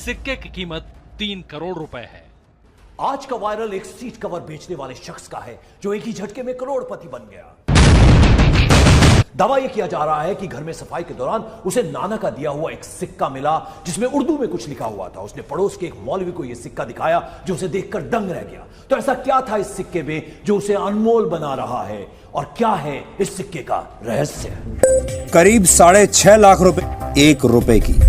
सिक्के की कीमत 3 करोड़ रुपए है। आज का वायरल एक सीट कवर बेचने वाले शख्स का है जो एक ही झटके में करोड़पति बन गया। दावा यह किया जा रहा है कि घर में सफाई के दौरान उसे नाना का दिया हुआ एक सिक्का मिला जिसमें उर्दू में कुछ लिखा हुआ था। उसने पड़ोस के एक मौलवी को यह सिक्का दिखाया जो उसे देखकर दंग रह गया। तो ऐसा क्या था इस सिक्के में जो उसे अनमोल बना रहा है और क्या है इस सिक्के का रहस्य? करीब 6.5 लाख रुपए 1 रुपए की।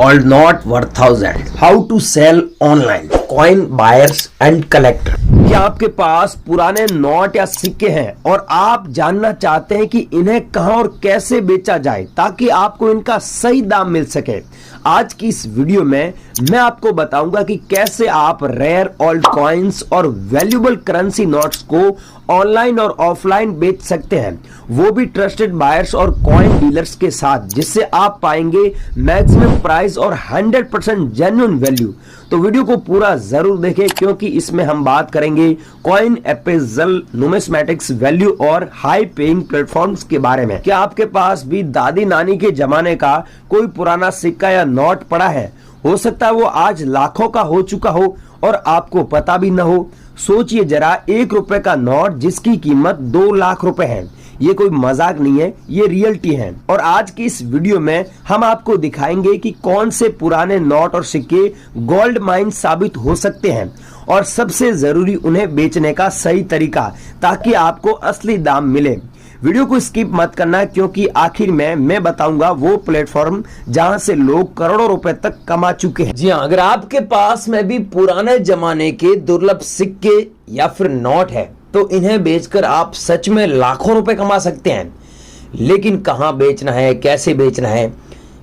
Old note worth 1000. How to sell online? Coin buyers and collector. क्या आपके पास पुराने नोट या सिक्के हैं और आप जानना चाहते हैं कि इन्हें कहां और कैसे बेचा जाए ताकि आपको इनका सही दाम मिल सके? आज की इस वीडियो में मैं आपको बताऊंगा कि कैसे आप रेयर ओल्ड कॉइन्स और वैल्यूएबल करेंसी नोट्स को ऑनलाइन और ऑफलाइन बेच सकते हैं, वो भी ट्रस्टेड बायर्स और कॉइन डीलर्स के साथ, जिससे आप पाएंगे मैक्सिमम प्राइस और 100% जेन्युइन वैल्यू। तो वीडियो को पूरा जरूर देखें क्योंकि इसमें हम बात करेंगे कॉइन एपेजल, नुमिस्मेटिक्स, वैल्यू और हाई पेइंग प्लेटफॉर्म्स के बारे में। क्या आपके पास भी दादी नानी के जमाने का कोई पुराना सिक्का या नोट पड़ा है? हो सकता है वो आज लाखों का हो चुका हो और आपको पता भी न हो। सोचिए जरा, 1 रुपए का नोट जिसकी कीमत 2 लाख रुपए है। ये कोई मजाक नहीं है, ये रियलिटी है। और आज की इस वीडियो में हम आपको दिखाएंगे कि कौन से पुराने नोट और सिक्के गोल्ड माइन साबित हो सकते हैं और सबसे जरूरी उन्हें बेचने का सही तरीका, ताकि आपको असली दाम मिले। वीडियो को स्किप मत करना क्योंकि आखिर में मैं बताऊंगा वो प्लेटफॉर्म जहां से लोग करोड़ों रुपए तक कमा चुके हैं। जी हाँ, अगर आपके पास में भी पुराने जमाने के दुर्लभ सिक्के या फिर नोट है तो इन्हें बेचकर आप सच में लाखों रुपए कमा सकते हैं। लेकिन कहां बेचना है, कैसे बेचना है,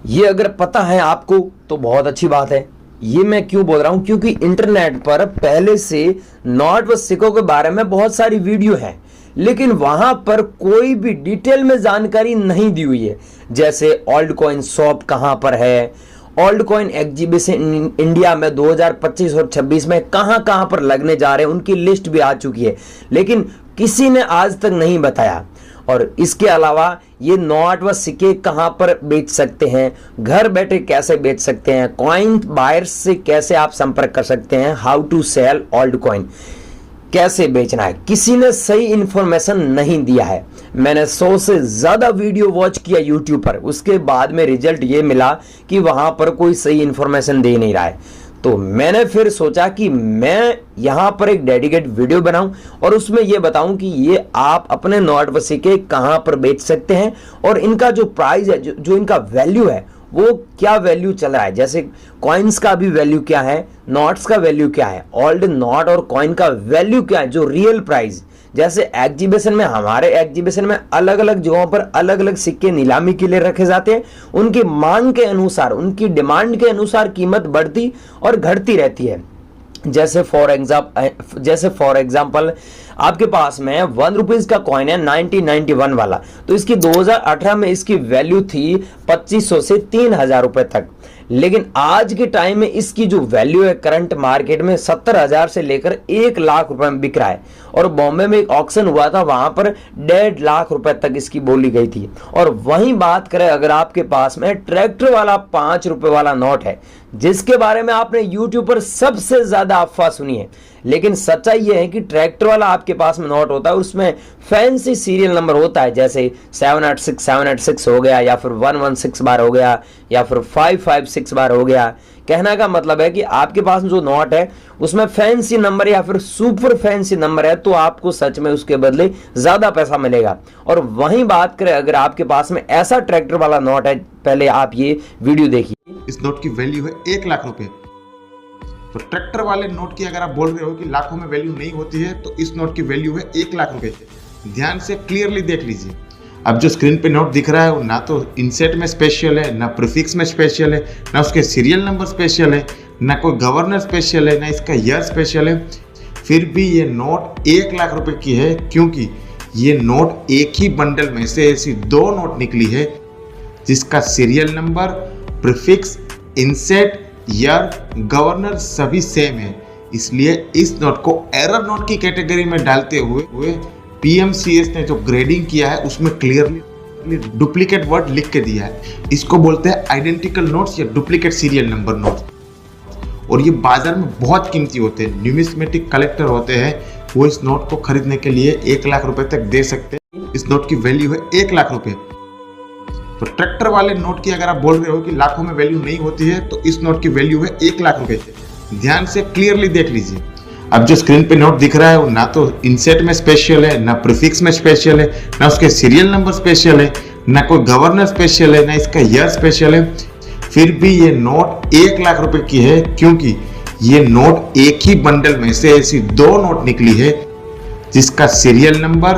ये अगर पता है आपको तो बहुत अच्छी बात है। ये मैं क्यों बोल रहा हूं, क्योंकि इंटरनेट पर पहले से नोट व सिक्कों के बारे में बहुत सारी वीडियो है, लेकिन वहां पर कोई भी डिटेल में जानकारी नहीं दी हुई है। जैसे ओल्ड कॉइन शॉप कहां पर है, ओल्ड कॉइन एग्जीबिशन इंडिया में 2025 और 26 में कहां कहां पर लगने जा रहे हैं, उनकी लिस्ट भी आ चुकी है, लेकिन किसी ने आज तक नहीं बताया। और इसके अलावा ये नोट व सिक्के कहां पर बेच सकते हैं, घर बैठे कैसे बेच सकते हैं, कॉइन बायर्स से कैसे आप संपर्क कर सकते हैं, how to sell old coin, कैसे बेचना है, किसी ने सही इंफॉर्मेशन नहीं दिया है। मैंने 100 से ज्यादा वीडियो वॉच किया यूट्यूब पर, उसके बाद में रिजल्ट ये मिला कि वहां पर कोई सही इंफॉर्मेशन दे नहीं रहा है। तो मैंने फिर सोचा कि मैं यहां पर एक डेडिकेट वीडियो बनाऊं और उसमें यह बताऊं कि ये आप अपने नोट व सिक्के कहां पर बेच सकते हैं और इनका जो प्राइस है, जो इनका वैल्यू है, वो क्या वैल्यू चल रहा है। जैसे कॉइन्स का भी वैल्यू क्या है, नोट्स का वैल्यू क्या है, ओल्ड नोट और कॉइन का वैल्यू क्या है, जो रियल प्राइस। जैसे एग्जीबिशन में, हमारे एग्जीबिशन में अलग अलग जगहों पर अलग अलग सिक्के नीलामी के लिए रखे जाते हैं। उनकी मांग के अनुसार, उनकी डिमांड के अनुसार कीमत बढ़ती और घटती रहती है। जैसे फॉर एग्जाम्पल आपके पास में 1 रुपीज का कॉइन है 1991 वाला, तो इसकी 2018 में इसकी वैल्यू थी 2500 से 3000 रुपए तक। लेकिन आज के टाइम में इसकी जो वैल्यू है करंट मार्केट में 70,000 से लेकर 1 लाख रुपए में बिक रहा है। और बॉम्बे में एक ऑक्शन हुआ था, वहां पर 1.5 लाख रुपए तक इसकी बोली गई थी। और वहीं बात करें, अगर आपके पास में ट्रैक्टर वाला 5 रुपए वाला नोट है, जिसके बारे में आपने यूट्यूब पर सबसे ज्यादा अफवाह सुनी है, लेकिन सच्चाई यह है कि ट्रैक्टर वाला आपके पास में नोट होता है, उसमें फैंसी सीरियल नंबर होता है, जैसे 786 हो गया, या फिर 116 बार हो गया, या फिर 556 बार हो गया। कहने का मतलब है कि आपके पास जो नोट है उसमें फैंसी नंबर या फिर सुपर फैंसी नंबर है, तो आपको सच में उसके बदले ज्यादा पैसा मिलेगा। और वहीं बात करें, अगर आपके पास में ऐसा ट्रैक्टर वाला नोट है, पहले आप ये वीडियो देखिए। इस नोट की वैल्यू है 1 लाख रुपए। तो ट्रैक्टर वाले नोट की अगर आप बोल रहे हो कि लाखों में वैल्यू नहीं होती है, तो इस नोट की वैल्यू है 1 लाख रुपए। ध्यान से क्लियरली देख लीजिए। अब जो स्क्रीन पे नोट दिख रहा है वो ना तो इनसेट में स्पेशल है, ना प्रीफिक्स में स्पेशल है, ना उसके सीरियल नंबर स्पेशल है, ना कोई गवर्नर स्पेशल है, ना इसका ईयर स्पेशल है। फिर भी ये नोट 1 लाख रुपए की है, क्योंकि ये नोट एक ही बंडल में से ऐसी 2 नोट निकली है जिसका serial number, prefix, inset, year, governor सभी सेम है। इसलिए इस नोट को एरर नोट की कैटेगरी में डालते हुए पीएमसीएस ने जो ग्रेडिंग किया है उसमें क्लियरली डुप्लीकेट वर्ड लिख के दिया है। इसको बोलते हैं आइडेंटिकल नोट्स या डुप्लीकेट सीरियल नंबर नोट्स। और ये बाजार में बहुत कीमती होते हैं। न्यूमिस्मेटिक कलेक्टर होते हैं, वो इस नोट को खरीदने के लिए 1 लाख रुपए तक दे सकते हैं। इस नोट की वैल्यू है 1 लाख रुपए। तो ट्रैक्टर वाले नोट की अगर आप बोल रहे हो कि लाखों में वैल्यू नहीं होती है, तो इस नोट की वैल्यू है 1 लाख रुपए। ध्यान से क्लियरली देख लीजिए। अब जो स्क्रीन पे नोट दिख रहा है वो ना तो इंसेट में स्पेशल है, ना प्रीफिक्स में स्पेशल है, ना उसके सीरियल नंबर स्पेशल है, ना कोई गवर्नर स्पेशल है, ना इसका ईयर स्पेशल है। फिर भी ये नोट 1 लाख रुपए की है, क्योंकि ये नोट एक ही बंडल में से ऐसी 2 नोट निकली है जिसका serial number,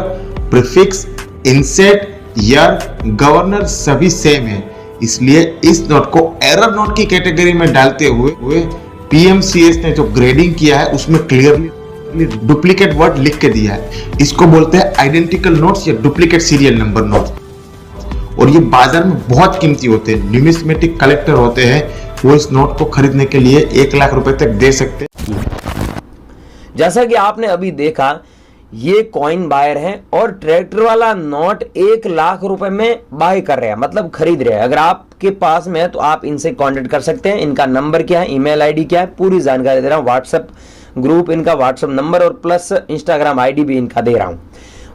prefix, inset, year, governor सभी सेम है। इसलिए इस नोट को एरर नोट की कैटेगरी में डालते हुए पीएमसीएस ने जो ग्रेडिंग किया है उसमें क्लियरली डुप्लीकेट वर्ड लिख के दिया है। इसको बोलते हैं आइडेंटिकल नोट्स या डुप्लीकेट सीरियल नंबर नोट्स। और ये बाजार में बहुत कीमती होते हैं। न्यूमिस्मेटिक कलेक्टर होते हैं, वो इस नोट को खरीदने के लिए 1 लाख रुपए तक दे सकते हैं। जैसा कि आपने अभी देखा, ये कॉइन बायर हैं और ट्रैक्टर वाला नोट 1 लाख रुपए में बाय कर रहे हैं, मतलब खरीद रहे हैं। अगर आपके पास में है तो आप इनसे कांटेक्ट कर सकते हैं। इनका नंबर क्या है, ईमेल आईडी क्या है, पूरी जानकारी दे रहा हूं। व्हाट्सएप ग्रुप इनका, व्हाट्सएप नंबर और प्लस इंस्टाग्राम आईडी भी इनका दे रहा हूं।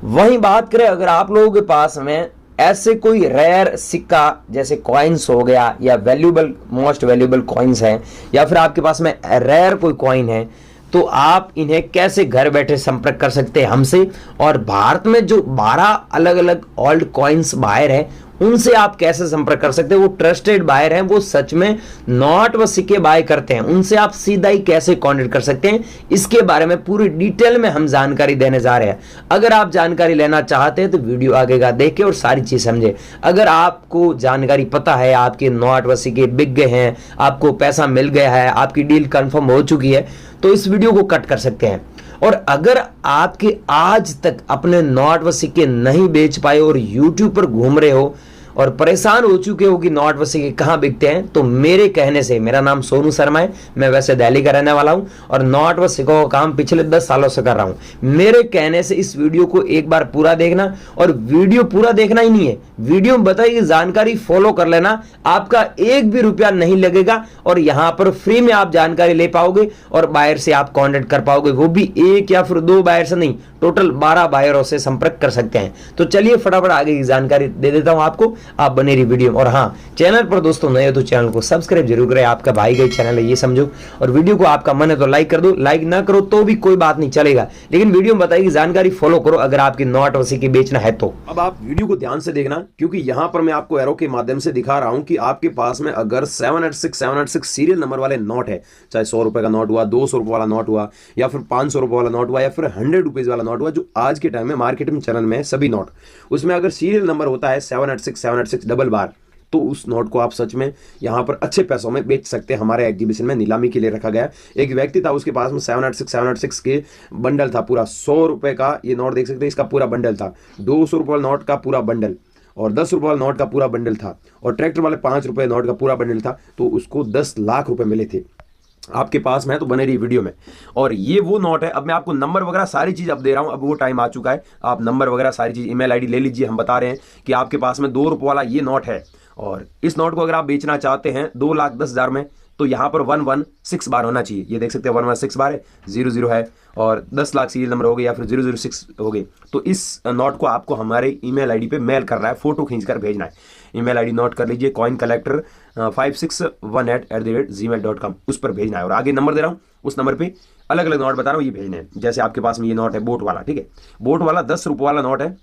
वहीं बात करें, अगर आप लोगों के पास में ऐसे कोई रेयर सिक्का जैसे कॉइन्स हो गया या वैल्यूएबल, मोस्ट वैल्यूएबल कॉइन्स हैं, या फिर आपके पास में रेयर कोई कॉइन है, तो आप इन्हें कैसे घर बैठे संपर्क कर सकते हैं हमसे। और भारत में जो 12 अलग अलग ओल्ड कॉइन्स बायर हैं, उनसे आप कैसे संपर्क कर सकते हैं। वो ट्रस्टेड बायर हैं, वो सच में नोट व सिक्के बाय करते हैं। उनसे आप सीधा ही कैसे कांटेक्ट कर सकते हैं, इसके बारे में पूरी डिटेल में हम जानकारी देने जा रहे हैं। अगर आप जानकारी लेना चाहते हैं तो वीडियो आगे का देखें और सारी चीज समझे। अगर आपको जानकारी पता है, आपके नोट व सिक्के बिक गए हैं, आपको पैसा मिल गया है, आपकी डील कंफर्म हो चुकी है, तो इस वीडियो को कट कर सकते हैं। और अगर आपके आज तक अपने नोट व सिक्के नहीं बेच पाए और यूट्यूब पर घूम रहे हो और परेशान हो चुके हो कि नोट व सिक्के कहाँ बिकते हैं, तो मेरे कहने से, मेरा नाम सोनू शर्मा है, मैं वैसे दिल्ली का रहने वाला हूं और नोट व सिक्कों का काम पिछले 10 सालों से कर रहा हूं। मेरे कहने से इस वीडियो को एक बार पूरा देखना, और वीडियो पूरा देखना ही नहीं है, वीडियो में बताई जानकारी फॉलो कर लेना। आपका 1 भी रुपया नहीं लगेगा और यहां पर फ्री में आप जानकारी ले पाओगे और बायर से आप कांटेक्ट कर पाओगे। वो भी 1 या फिर 2 बायर से नहीं, टोटल 12 बायरों से संपर्क कर सकते हैं। तो चलिए फटाफट आगे की जानकारी दे देता हूं आपको, आप बने रही वीडियो में। और हाँ, चैनल पर दोस्तों नए हो तो चैनल को सब्सक्राइब जरूर करें। आपका भाई का चैनल है ये समझो। और वीडियो को आपका मन है तो लाइक कर दो, लाइक ना करो तो भी कोई बात नहीं, चलेगा, लेकिन वीडियो में बताइए जानकारी फॉलो करो अगर आपकी नोट व सिक्के बेचना है तो। अब आप वीडियो को ध्यान से देखना, क्योंकि यहां पर मैं आपको एरो के माध्यम से दिखा रहा हूं कि आपके पास में अगर 786 सीरियल नंबर वाले नोट है, चाहे 100 रुपए का नोट हुआ, 200 रुपए वाला नोट हुआ, या फिर 500 रुपए वाला नोट हुआ, या फिर 100 रुपीज वाला नोट हुआ, जो आज के टाइम में मार्केट में चलन में है सभी नोट, उसमें अगर सीरियल नंबर होता है 786 डबल बार, तो उस नोट को आप सच में यहां पर अच्छे पैसों में बेच सकते हैं। हमारे एग्जीबिशन में नीलामी के लिए रखा गया। एक व्यक्ति था, उसके पास में 786 के बंडल था, पूरा 100 रुपए का ये नोट देख सकते हैं, इसका पूरा बंडल था, 200 रुपए वाला नोट का पूरा बंडल, और 10 रुपए वाला नोट का पूरा बंडल था, और ट्रैक्टर वाले 5 रुपए नोट का पूरा बंडल था। तो उसको 10 लाख रुपए मिले थे। आपके पास में है तो बने रही वीडियो में। और ये वो नोट है। अब मैं आपको नंबर वगैरह सारी चीज अब दे रहा हूं, अब वो टाइम आ चुका है, आप नंबर वगैरह सारी चीज, ईमेल आईडी ले लीजिए। हम बता रहे हैं कि आपके पास में 2 रुपए वाला ये नोट है, और इस नोट को अगर आप बेचना चाहते हैं 2,10,000 में, तो यहां पर 116 बार होना चाहिए। ये देख सकते हैं 116 बार है, 00 है, और 10 लाख सीरियल नंबर हो गए या फिर 006 हो गए। तो इस नोट को आपको हमारे ईमेल आईडी पे मेल करना है, फोटो खींचकर भेजना है। ईमेल आईडी नोट कर लीजिए, coincollector5618@gmail.com, उस पर भेजना है। और आगे नंबर दे रहा हूँ, उस नंबर पे अलग अलग नोट बता रहा हूँ, ये भेजने हैं। जैसे आपके पास में ये नोट है बोट वाला, ठीक है, बोट वाला 10 रुपये वाला नोट है,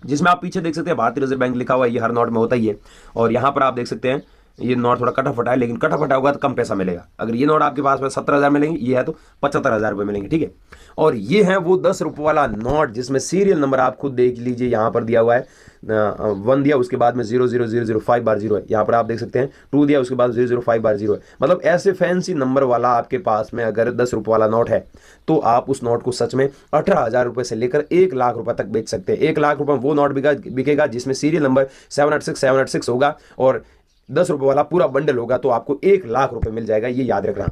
जिसमें आप पीछे देख सकते हैं भारतीय रिजर्व बैंक लिखा हुआ है, ये हर नोट में होता ही है। और यहाँ पर आप देख सकते हैं ये नोट थोड़ा कटा फटा है, लेकिन कटा फटा होगा तो कम पैसा मिलेगा। अगर ये नोट आपके पास में 17,000 मिलेंगे, ये है तो 75,000 रुपये मिलेंगे, ठीक है। और ये है वो 10 रुपये वाला नोट जिसमें सीरियल नंबर आप खुद देख लीजिए, यहाँ पर दिया हुआ है 1 दिया, उसके बाद में 00005 बार 0 है, यहाँ पर आप देख सकते हैं 2 दिया, उसके बाद 005 बार 0 है। मतलब ऐसे फैंसी नंबर वाला आपके पास में अगर 10 रुपये वाला नोट है, तो आप उस नोट को सच में 18,000 रुपये से लेकर 1 लाख रुपये तक बेच सकते हैं। 1 लाख रुपये वो नोट बिकेगा जिसमें सीरियल नंबर 786 होगा और 10 रुपये वाला पूरा बंडल होगा, तो आपको 1 लाख रुपए मिल जाएगा, ये याद रखना।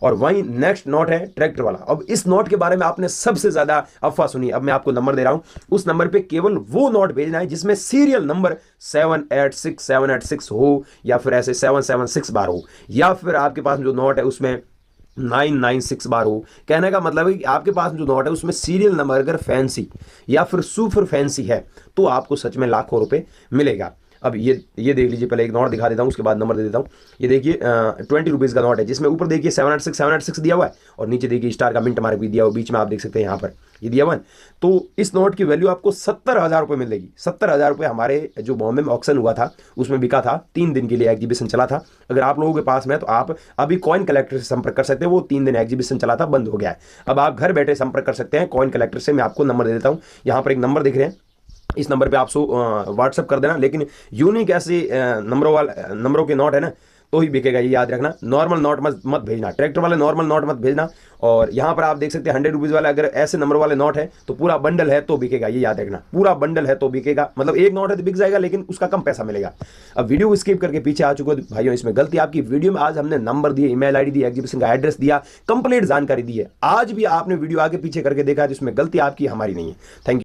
और वहीं नेक्स्ट नोट है ट्रैक्टर वाला। अब इस नोट के बारे में आपने सबसे ज्यादा अफवाह सुनी, अब मैं आपको नंबर दे रहा हूं, उस नंबर पे केवल वो नोट भेजना है जिसमें सीरियल नंबर 786 हो, या फिर ऐसे 776 बार हो, या फिर आपके पास जो नोट है उसमें 996 बार हो। कहने का मतलब है कि आपके पास जो नोट है उसमें सीरियल नंबर अगर फैंसी या फिर सुपर फैंसी है तो आपको सच में लाखों रुपए मिलेगा। अब ये देख लीजिए, पहले एक नोट दिखा देता हूँ, उसके बाद नंबर दे देता हूँ। ये देखिए 20 रुपीज़ का नोट है, जिसमें ऊपर देखिए 786 दिया हुआ है और नीचे देखिए स्टार का मिंट मार्क भी दिया हुआ, बीच में आप देख सकते हैं यहाँ पर ये दिया हुआ है। तो इस नोट की वैल्यू आपको 70,000 रुपये मिलेगी। 70,000 रुपये हमारे जो बॉम्बे में ऑक्शन हुआ था उसमें बिका था, 3 दिन के लिए एग्जीबिशन चला था। अगर आप लोगों के पास में है तो आप अभी कॉइन कलेक्टर से संपर्क कर सकते हैं, वो 3 दिन एग्जीबिशन चला था, बंद हो गया है। अब आप घर बैठे संपर्क कर सकते हैं कॉइन कलेक्टर से। मैं आपको नंबर दे देता हूँ, यहाँ पर एक नंबर दिख रहे हैं, इस नंबर पे आप व्हाट्सअप कर देना। लेकिन यूनिक ऐसे नंबरों के नोट है ना तो ही बिकेगा, ये याद रखना। नॉर्मल नोट मत भेजना, ट्रैक्टर वाले नॉर्मल नोट मत भेजना। और यहाँ पर आप देख सकते हैं 100 रुपीज़ वाले अगर ऐसे नंबर वाले नोट है तो पूरा बंडल है तो बिकेगा, ये याद रखना। पूरा बंडल है तो बिकेगा, मतलब एक नोट है तो बिक जाएगा लेकिन उसका कम पैसा मिलेगा। अब वीडियो को स्किप करके पीछे आ चुके हो भाइयों, इसमें गलती आपकी। वीडियो में आज हमने नंबर दिए, ईमेल आईडी दी, एग्जीबिशन का एड्रेस दिया, कंप्लीट जानकारी दी है। आज भी आपने वीडियो आगे पीछे करके देखा है, जिसमें गलती आपकी हमारी नहीं है। Thank you.